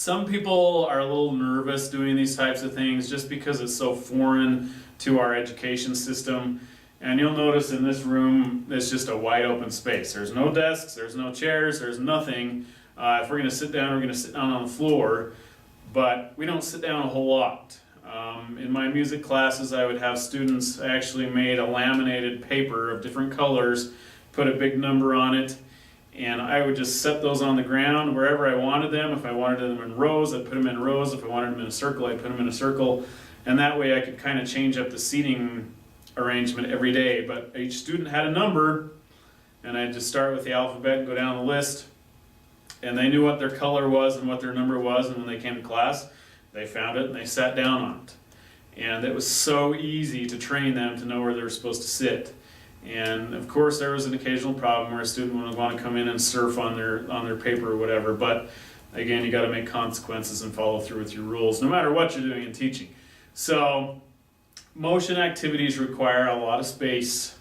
Some people are a little nervous doing these types of things just because it's so foreign to our education system. And you'll notice in this room, it's just a wide open space. There's no desks, there's no chairs, there's nothing. If we're going to sit down, we're going to sit down on the floor, but we don't sit down a whole lot. In my music classes, I would have students actually made a laminated paper of different colors, put a big number on it, and I would just set those on the ground wherever I wanted them. If I wanted them in rows, I'd put them in rows. If I wanted them in a circle, I'd put them in a circle. And that way I could kind of change up the seating arrangement every day. But each student had a number, and I'd just start with the alphabet and go down the list. And they knew what their color was and what their number was, and when they came to class, they found it and they sat down on it. And it was so easy to train them to know where they were supposed to sit. And of course there was an occasional problem where a student would want to come in and surf on their paper or whatever, but again, you got to make consequences and follow through with your rules, no matter what you're doing in teaching. So motion activities require a lot of space,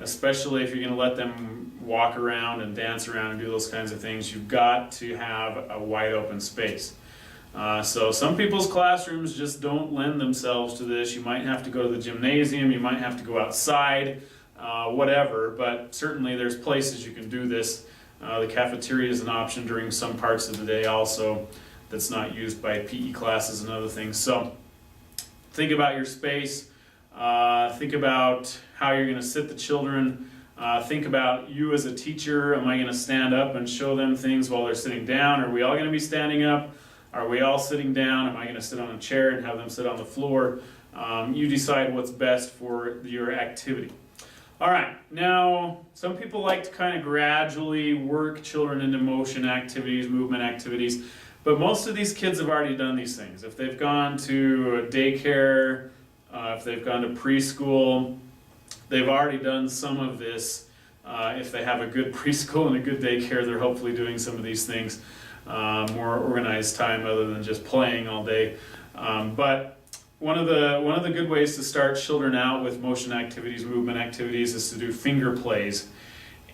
especially if you're going to let them walk around and dance around and do those kinds of things. You've got to have a wide open space. So some people's classrooms just don't lend themselves to this. You might have to go to the gymnasium, you might have to go outside, whatever, but certainly there's places you can do this. The cafeteria is an option during some parts of the day also that's not used by PE classes and other things. So think about your space, think about how you're going to sit the children, think about you as a teacher. Am I going to stand up and show them things while they're sitting down? Are we all going to be standing up? Are we all sitting down? Am I going to sit on a chair and have them sit on the floor? You decide what's best for your activity. All right, now some people like to kind of gradually work children into motion activities, movement activities, but most of these kids have already done these things. If they've gone to a daycare, if they've gone to preschool, they've already done some of this. If they have a good preschool and a good daycare, they're hopefully doing some of these things. More organized time other than just playing all day. But one of the good ways to start children out with motion activities, movement activities, is to do finger plays.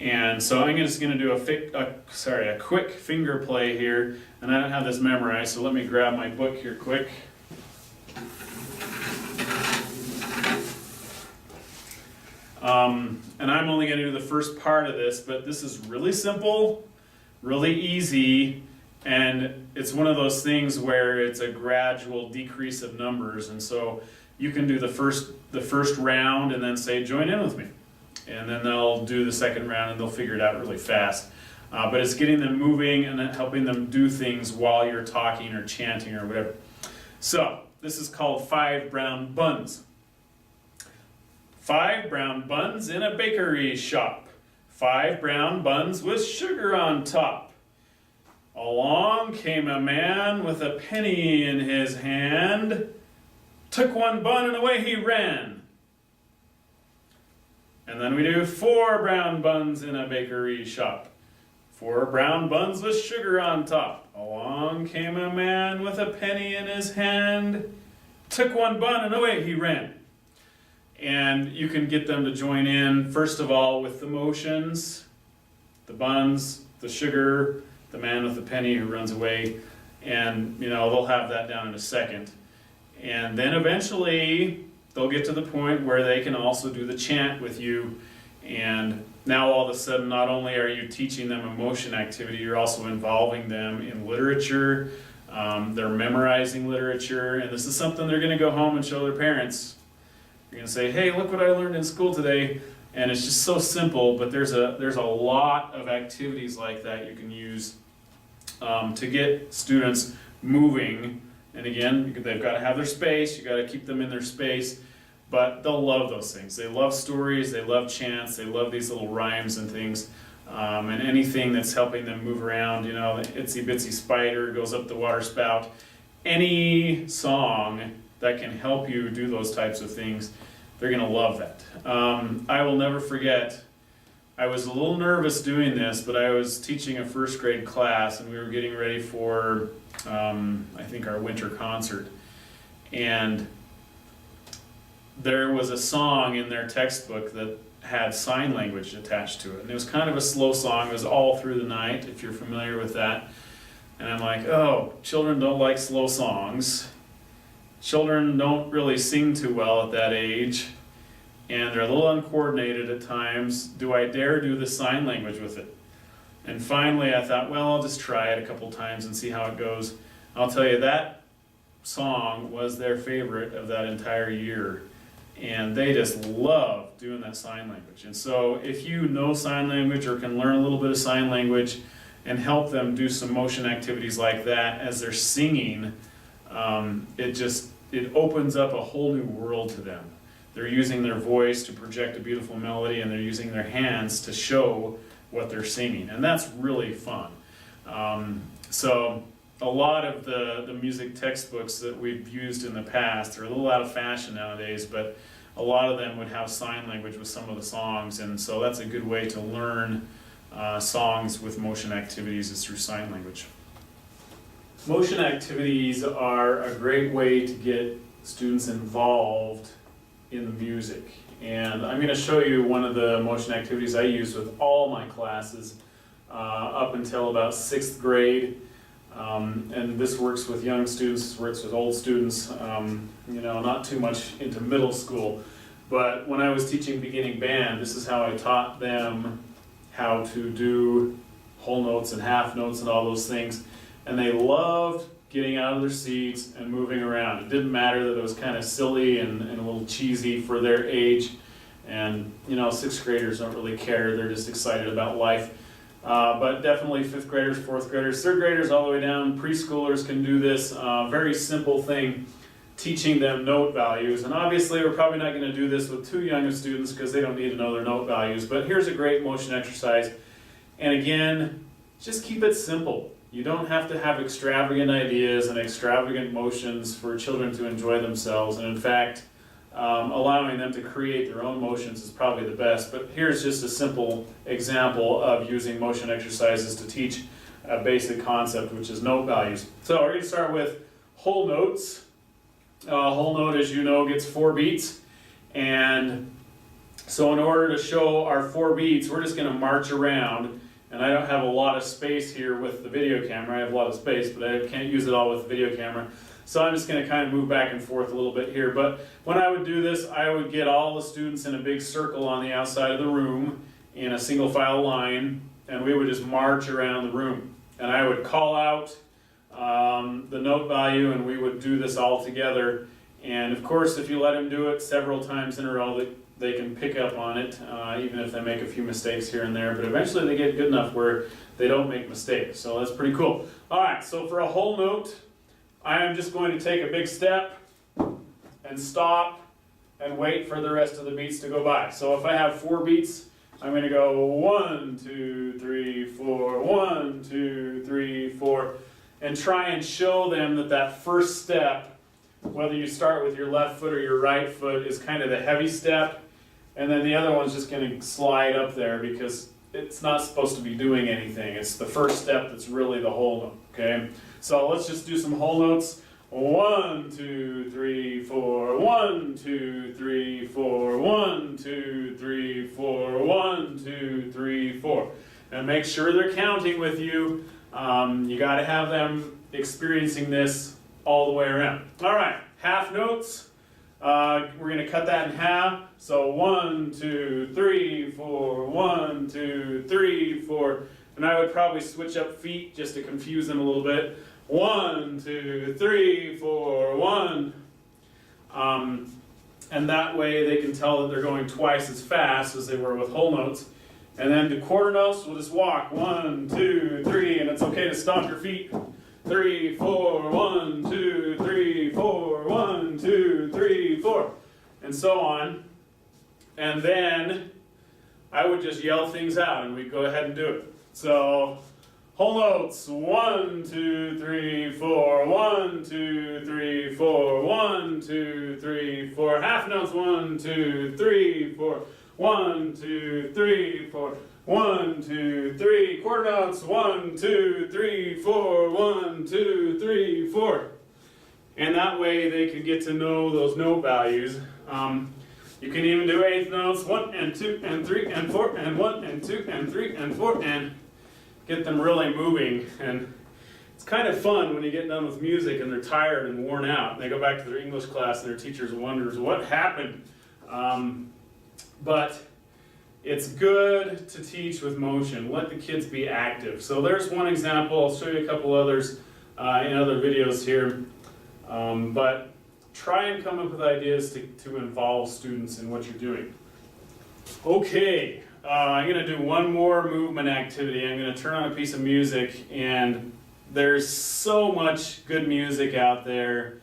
And so I'm just going to do a quick finger play here, and I don't have this memorized, so let me grab my book here quick. And I'm only going to do the first part of this, but this is really simple, really easy. And it's one of those things where it's a gradual decrease of numbers, and so you can do the first round and then say, join in with me. And then they'll do the second round and they'll figure it out really fast. But it's getting them moving and then helping them do things while you're talking or chanting or whatever. So this is called 5 brown buns. 5 brown buns in a bakery shop. 5 brown buns with sugar on top. Along came a man with a penny in his hand, took 1 bun and away he ran. And then we do 4 brown buns in a bakery shop. 4 brown buns with sugar on top. Along came a man with a penny in his hand, took 1 bun and away he ran. And you can get them to join in, first of all, with the motions, the buns, the sugar, the man with the penny who runs away, and they'll have that down in a second. And then eventually they'll get to the point where they can also do the chant with you, and now all of a sudden not only are you teaching them a motion activity, you're also involving them in literature. They're memorizing literature, and this is something they're going to go home and show their parents. You're going to say, hey, look what I learned in school today. And it's just so simple, but there's a lot of activities like that you can use to get students moving. And again, they've got to have their space, you've got to keep them in their space, but they'll love those things. They love stories, they love chants, they love these little rhymes and things, and anything that's helping them move around, the itsy bitsy spider goes up the water spout. Any song that can help you do those types of things, they're going to love that. I will never forget, I was a little nervous doing this, but I was teaching a first grade class and we were getting ready for, I think, our winter concert. And there was a song in their textbook that had sign language attached to it. And it was kind of a slow song. It was all through the night, if you're familiar with that. And I'm like, oh, children don't like slow songs. Children don't really sing too well at that age, and they're a little uncoordinated at times. Do I dare do the sign language with it? And finally I thought, well, I'll just try it a couple times and see how it goes. I'll tell you, that song was their favorite of that entire year. And they just love doing that sign language. And so if you know sign language or can learn a little bit of sign language and help them do some motion activities like that as they're singing, it opens up a whole new world to them. They're using their voice to project a beautiful melody, and they're using their hands to show what they're singing. And that's really fun. So a lot of the music textbooks that we've used in the past are a little out of fashion nowadays, but a lot of them would have sign language with some of the songs, and so that's a good way to learn songs with motion activities, is through sign language. Motion activities are a great way to get students involved in the music, and I'm going to show you one of the motion activities I use with all my classes up until about 6th grade. And this works with young students, works with old students, not too much into middle school. But when I was teaching beginning band, this is how I taught them how to do whole notes and half notes and all those things. And they loved getting out of their seats and moving around. It didn't matter that it was kind of silly and a little cheesy for their age. And, 6th graders don't really care, they're just excited about life. But definitely 5th graders, 4th graders, 3rd graders, all the way down, preschoolers can do this very simple thing, teaching them note values. And obviously we're probably not going to do this with too young of students because they don't need to know their note values, but here's a great motion exercise. And again, just keep it simple. You don't have to have extravagant ideas and extravagant motions for children to enjoy themselves. And in fact, allowing them to create their own motions is probably the best. But here's just a simple example of using motion exercises to teach a basic concept, which is note values. So we're going to start with whole notes. Whole note, as you know, gets 4 beats. And so in order to show our 4 beats, we're just going to march around. And I don't have a lot of space here with the video camera. I have a lot of space, but I can't use it all with the video camera. So I'm just going to kind of move back and forth a little bit here. But when I would do this, I would get all the students in a big circle on the outside of the room in a single file line, and we would just march around the room. And I would call out the note value, and we would do this all together. And of course, if you let them do it several times in a row, they can pick up on it, even if they make a few mistakes here and there. But eventually they get good enough where they don't make mistakes. So that's pretty cool. All right, so for a whole note, I am just going to take a big step and stop and wait for the rest of the beats to go by. So if I have 4 beats, I'm going to go 1, 2, 3, 4, 1, 2, 3, 4, and try and show them that that first step, whether you start with your left foot or your right foot, is kind of the heavy step, and then the other one's just going to slide up there because it's not supposed to be doing anything. It's the first step that's really the whole note, okay? So let's just do some whole notes. 1, 2, 3, 4, 1, 2, 3, 4, 1, 2, 3, 4, 1, 2, 3, 4. And make sure they're counting with you. You got to have them experiencing this all the way around. All right, half notes. We're going to cut that in half. So 1, 2, 3, 4, 1, 2, 3, 4. And I would probably switch up feet just to confuse them a little bit. 1, 2, 3, 4, 1. And that way they can tell that they're going twice as fast as they were with whole notes. And then to quarter notes, we'll just walk. 1, 2, 3, and it's okay to stomp your feet. 3, 4, 1, 2, 3, 4, 1, 2, 3, 4, and so on. And then I would just yell things out, and we'd go ahead and do it. So whole notes: 1, 2, 3, 4, 1, 2, 3, 4, 1, 2, 3, 4. Half notes: 1, 2, 3, 4, 1, 2, 3, 4. 1, 2, 3, quarter notes: 1, 2, 3, 4, 1, 2, 3, 4. And that way they can get to know those note values. You can even do eighth notes: 1 and 2 and 3 and 4 and 1 and 2 and 3 and 4, and get them really moving. And It's kind of fun when you get done with music and they're tired and worn out, and they go back to their English class and their teacher wonders what happened. But it's good to teach with motion. Let the kids be active. So there's one example. I'll show you a couple others in other videos here. But try and come up with ideas to involve students in what you're doing. Okay, I'm going to do one more movement activity. I'm going to turn on a piece of music, and there's so much good music out there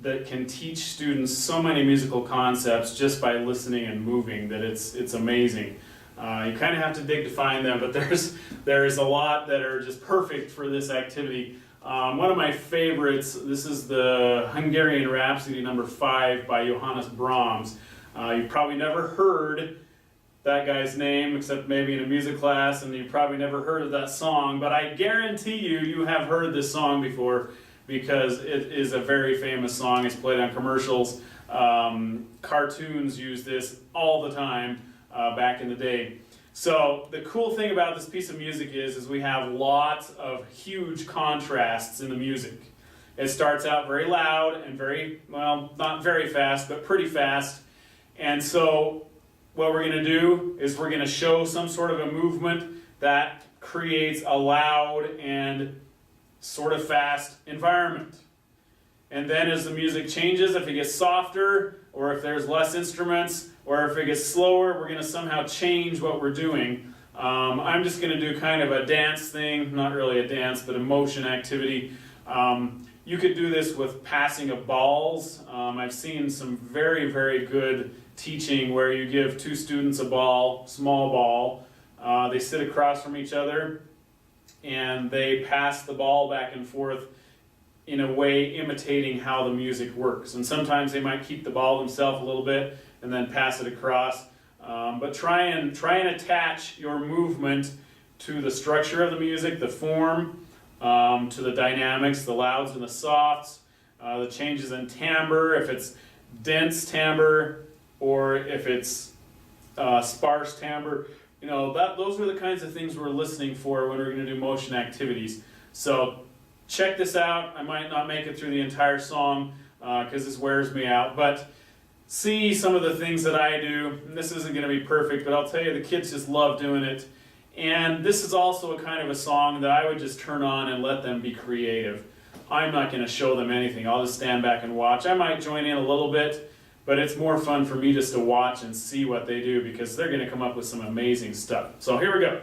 that can teach students so many musical concepts just by listening and moving that it's amazing. You kind of have to dig to find them, but there's a lot that are just perfect for this activity. One of my favorites, this is the Hungarian Rhapsody No. 5 by Johannes Brahms. You've probably never heard that guy's name, except maybe in a music class, and you've probably never heard of that song, but I guarantee you have heard this song before because it is a very famous song. It's played on commercials. Cartoons use this all the time back in the day. So the cool thing about this piece of music is we have lots of huge contrasts in the music. It starts out very loud and very, well, not very fast, but pretty fast. And so what we're going to do is we're going to show some sort of a movement that creates a loud and sort of fast environment. And then as the music changes, if it gets softer, or if there's less instruments, or if it gets slower, we're going to somehow change what we're doing. I'm just going to do kind of a dance thing, not really a dance, but a motion activity. You could do this with passing of balls. I've seen some very, very good teaching where you give two students a ball, small ball. They sit across from each other and they pass the ball back and forth in a way imitating how the music works. And sometimes they might keep the ball themselves a little bit and then pass it across. But try and attach your movement to the structure of the music, the form, to the dynamics, the louds and the softs, the changes in timbre, if it's dense timbre or if it's sparse timbre. You know, those are the kinds of things we're listening for when we're going to do motion activities. So check this out. I might not make it through the entire song because this wears me out, but see some of the things that I do. And this isn't going to be perfect, but I'll tell you, the kids just love doing it. And this is also a kind of a song that I would just turn on and let them be creative. I'm not going to show them anything. I'll just stand back and watch. I might join in a little bit, but it's more fun for me just to watch and see what they do because they're going to come up with some amazing stuff. So here we go.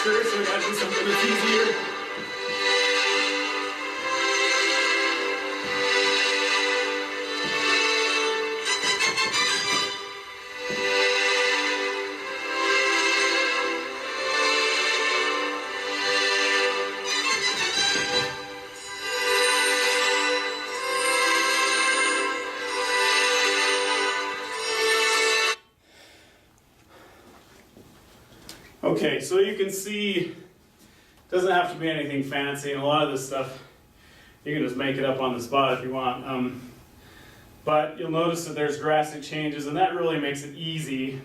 So we gotta do something that's easier. Okay, so you can see it doesn't have to be anything fancy, and a lot of this stuff you can just make it up on the spot if you want. But you'll notice that there's drastic changes, and that really makes it easy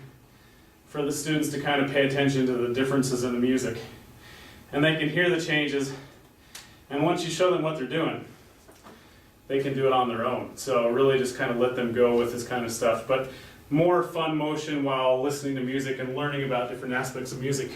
for the students to kind of pay attention to the differences in the music. And they can hear the changes, And once you show them what they're doing, they can do it on their own. So really just kind of let them go with this kind of stuff. But more fun motion while listening to music and learning about different aspects of music.